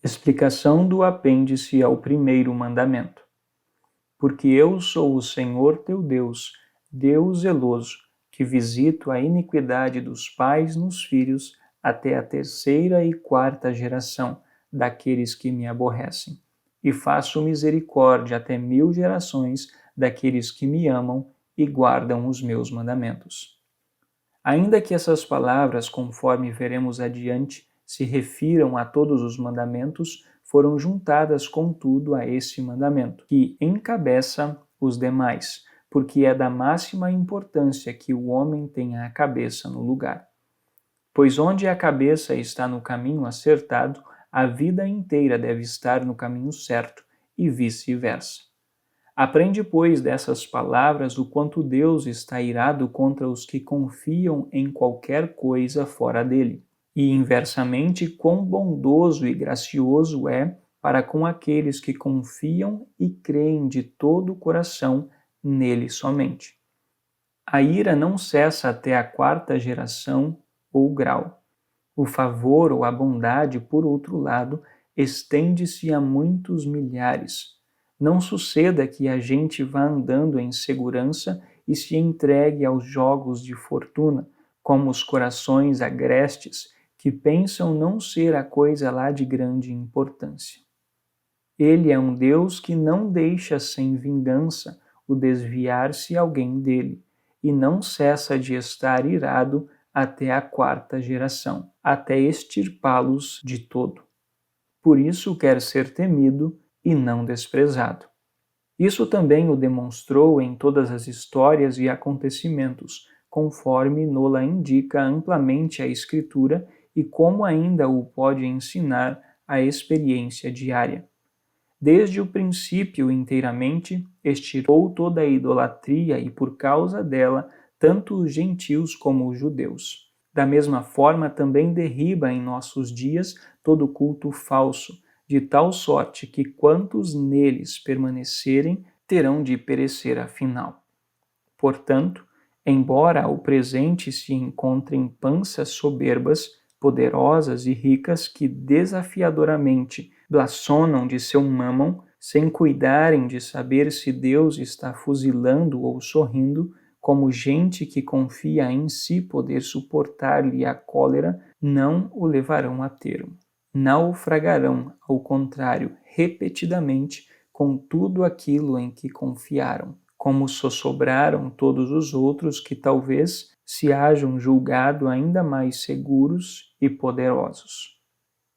Explicação do apêndice ao primeiro mandamento. Porque eu sou o Senhor teu Deus, Deus zeloso, que visito a iniquidade dos pais nos filhos até a terceira e quarta geração daqueles que me aborrecem, e faço misericórdia até 1000 gerações daqueles que me amam e guardam os meus mandamentos. Ainda que essas palavras, conforme veremos adiante, se refiram a todos os mandamentos, foram juntadas, contudo, a esse mandamento, que encabeça os demais, porque é da máxima importância que o homem tenha a cabeça no lugar. Pois onde a cabeça está no caminho acertado, a vida inteira deve estar no caminho certo, e vice-versa. Aprende, pois, dessas palavras o quanto Deus está irado contra os que confiam em qualquer coisa fora dele, e inversamente quão bondoso e gracioso é para com aqueles que confiam e creem de todo o coração nele somente. A ira não cessa até a quarta geração ou grau. O favor ou a bondade, por outro lado, estende-se a muitos milhares. Não suceda que a gente vá andando em segurança e se entregue aos jogos de fortuna, como os corações agrestes, que pensam não ser a coisa lá de grande importância. Ele é um Deus que não deixa sem vingança o desviar-se alguém dele, e não cessa de estar irado até a quarta geração, até extirpá-los de todo. Por isso quer ser temido e não desprezado. Isso também o demonstrou em todas as histórias e acontecimentos, conforme nola indica amplamente a Escritura e como ainda o pode ensinar a experiência diária. Desde o princípio inteiramente, extirpou toda a idolatria e por causa dela, tanto os gentios como os judeus. Da mesma forma, também derriba em nossos dias todo culto falso, de tal sorte que quantos neles permanecerem terão de perecer afinal. Portanto, embora ao presente se encontrem panças soberbas, poderosas e ricas que desafiadoramente blasonam de seu mamão, sem cuidarem de saber se Deus está fuzilando ou sorrindo, como gente que confia em si poder suportar-lhe a cólera, não o levarão a termo. Naufragarão, ao contrário, repetidamente, com tudo aquilo em que confiaram, como sossobraram todos os outros que talvez se hajam julgado ainda mais seguros e poderosos.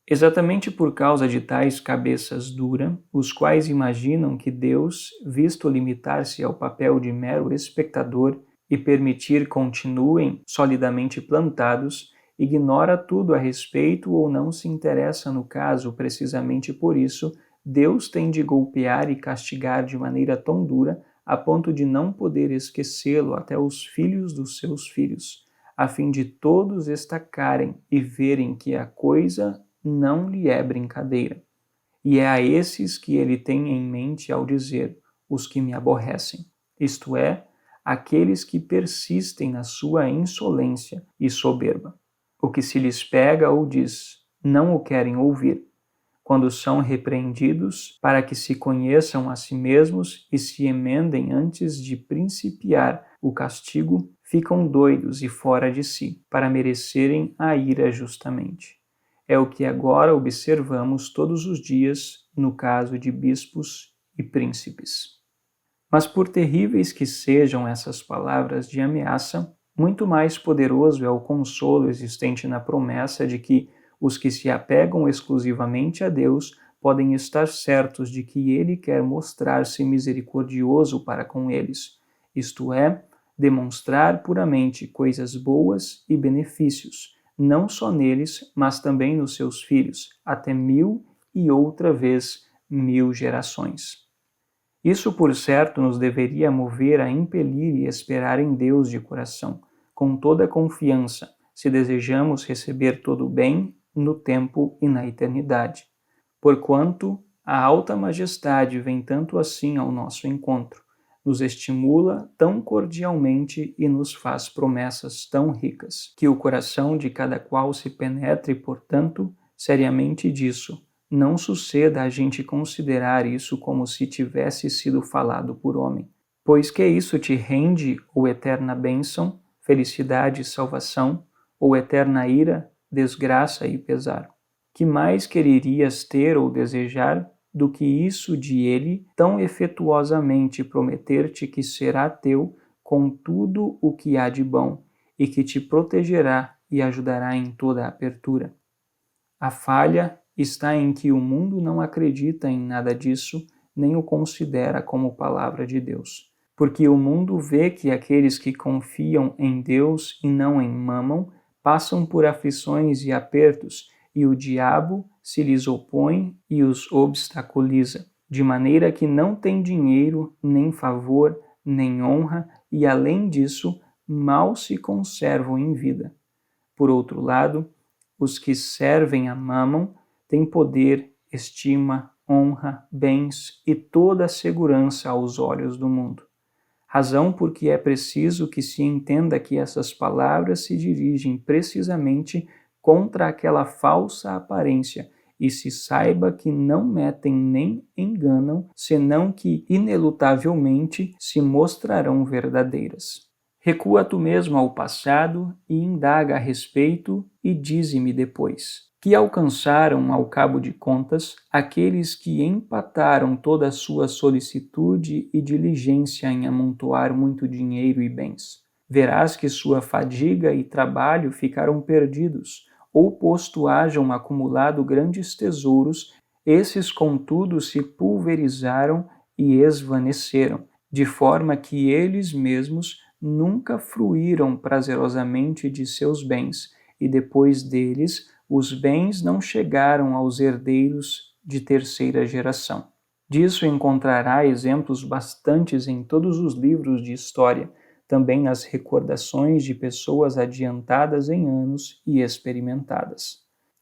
Exatamente por causa de tais cabeças duras, os quais imaginam que Deus, visto limitar-se ao papel de mero espectador e permitir continuem solidamente plantados, ignora tudo a respeito ou não se interessa no caso precisamente por isso, Deus tem de golpear e castigar de maneira tão dura a ponto de não poder esquecê-lo até os filhos dos seus filhos, a fim de todos estacarem e verem que a coisa não lhe é brincadeira. E é a esses que ele tem em mente ao dizer, os que me aborrecem, isto é, aqueles que persistem na sua insolência e soberba. O que se lhes pega ou diz, não o querem ouvir, quando são repreendidos para que se conheçam a si mesmos e se emendem antes de principiar o castigo, ficam doidos e fora de si, para merecerem a ira justamente. É o que agora observamos todos os dias no caso de bispos e príncipes. Mas por terríveis que sejam essas palavras de ameaça, muito mais poderoso é o consolo existente na promessa de que os que se apegam exclusivamente a Deus podem estar certos de que Ele quer mostrar-se misericordioso para com eles, isto é, demonstrar puramente coisas boas e benefícios, não só neles, mas também nos seus filhos, até 1000 e outra vez 1000 gerações. Isso, por certo, nos deveria mover a impelir e esperar em Deus de coração, com toda a confiança, se desejamos receber todo o bem no tempo e na eternidade. Porquanto a alta majestade vem tanto assim ao nosso encontro, nos estimula tão cordialmente e nos faz promessas tão ricas, que o coração de cada qual se penetre, portanto, seriamente disso, não suceda a gente considerar isso como se tivesse sido falado por homem, pois que isso te rende ou eterna bênção, felicidade e salvação, ou eterna ira, desgraça e pesar. Que mais quererias ter ou desejar do que isso de ele tão efetuosamente prometer-te que será teu com tudo o que há de bom e que te protegerá e ajudará em toda a apertura? A falha está em que o mundo não acredita em nada disso, nem o considera como palavra de Deus. Porque o mundo vê que aqueles que confiam em Deus e não em Mamon passam por aflições e apertos, e o diabo se lhes opõe e os obstaculiza, de maneira que não tem dinheiro, nem favor, nem honra, e além disso, mal se conservam em vida. Por outro lado, os que servem a Mamon têm poder, estima, honra, bens e toda a segurança aos olhos do mundo. Razão porque é preciso que se entenda que essas palavras se dirigem precisamente contra aquela falsa aparência e se saiba que não metem nem enganam, senão que inelutavelmente se mostrarão verdadeiras. Recua tu mesmo ao passado e indaga a respeito e dize-me depois. Que alcançaram, ao cabo de contas, aqueles que empataram toda a sua solicitude e diligência em amontoar muito dinheiro e bens? Verás que sua fadiga e trabalho ficaram perdidos, ou posto hajam acumulado grandes tesouros, esses contudo se pulverizaram e esvaneceram, de forma que eles mesmos nunca fruíram prazerosamente de seus bens, e depois deles os bens não chegaram aos herdeiros de terceira geração. Disso encontrará exemplos bastantes em todos os livros de história, também nas recordações de pessoas adiantadas em anos e experimentadas.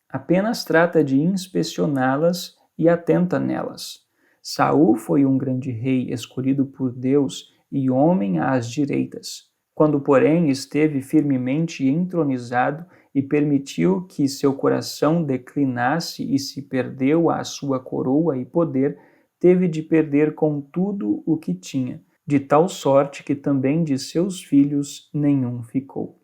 Apenas trata de inspecioná-las e atenta nelas. Saul foi um grande rei escolhido por Deus e homem às direitas. Quando, porém, esteve firmemente entronizado e permitiu que seu coração declinasse e se perdeu a sua coroa e poder, teve de perder com tudo o que tinha, de tal sorte que também de seus filhos nenhum ficou.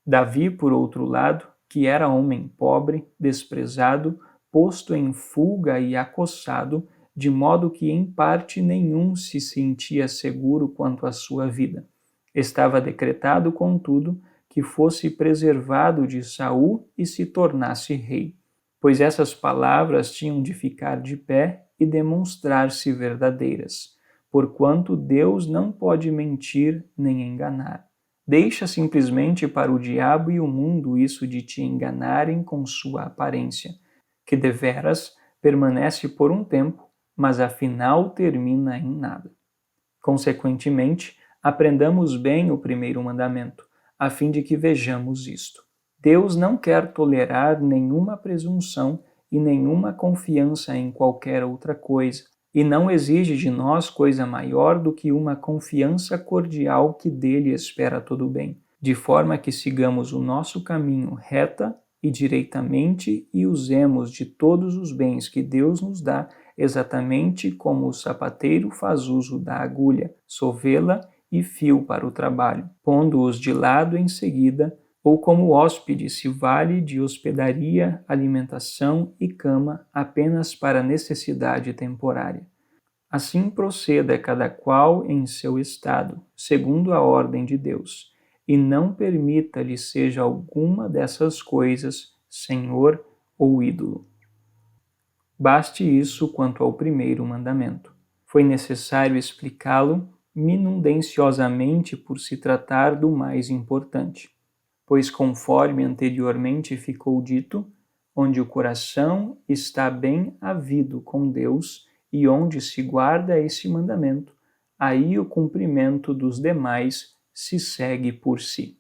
Davi, por outro lado, que era homem pobre, desprezado, posto em fuga e acossado, de modo que em parte nenhum se sentia seguro quanto à sua vida. Estava decretado, contudo, que fosse preservado de Saul e se tornasse rei, pois essas palavras tinham de ficar de pé e demonstrar-se verdadeiras, porquanto Deus não pode mentir nem enganar. Deixa simplesmente para o diabo e o mundo isso de te enganarem com sua aparência, que deveras permanece por um tempo, mas afinal termina em nada. Consequentemente, aprendamos bem o primeiro mandamento, a fim de que vejamos isto. Deus não quer tolerar nenhuma presunção e nenhuma confiança em qualquer outra coisa, e não exige de nós coisa maior do que uma confiança cordial que dele espera todo o bem, de forma que sigamos o nosso caminho reta e direitamente e usemos de todos os bens que Deus nos dá, exatamente como o sapateiro faz uso da agulha, sovela e fio para o trabalho, pondo-os de lado em seguida, ou como hóspede se vale de hospedaria, alimentação e cama apenas para necessidade temporária. Assim proceda cada qual em seu estado, segundo a ordem de Deus, e não permita-lhe seja alguma dessas coisas senhor ou ídolo. Baste isso quanto ao primeiro mandamento. Foi necessário explicá-lo minudenciosamente por se tratar do mais importante, pois conforme anteriormente ficou dito, onde o coração está bem havido com Deus e onde se guarda esse mandamento, aí o cumprimento dos demais se segue por si.